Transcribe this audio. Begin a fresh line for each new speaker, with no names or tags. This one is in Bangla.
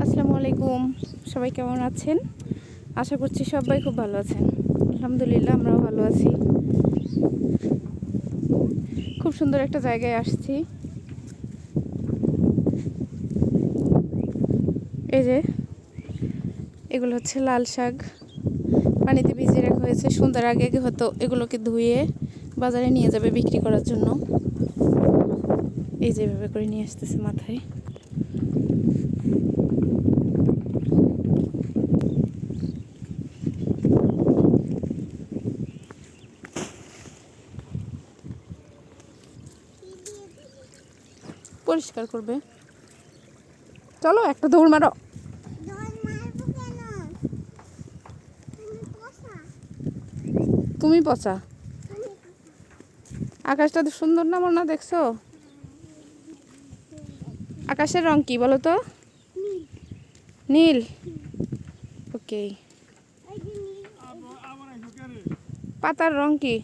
আসসালামু আলাইকুম, সবাই কেমন আছেন? আশা করছি সবাই খুব ভালো আছেন। আলহামদুলিল্লাহ, আমরাও ভালো আছি। খুব সুন্দর একটা জায়গায় আসছি। এই যে এগুলো হচ্ছে লাল শাক, পানিতে ভিজিয়ে রাখা হয়েছে। সন্ধ্যার আগে হয়তো এগুলোকে ধুয়ে বাজারে নিয়ে যাবে বিক্রি করার জন্য। এই যেভাবে করে নিয়ে আসতেছে মাথায়। পরিষ্কার করবে। চলো একটা দৌড় মারো। তুমি পচা। আকাশটা তো সুন্দর না মনে দেখছো? আকাশের রং কি বলো তো? নীল। ওকে। পাতার রং কি?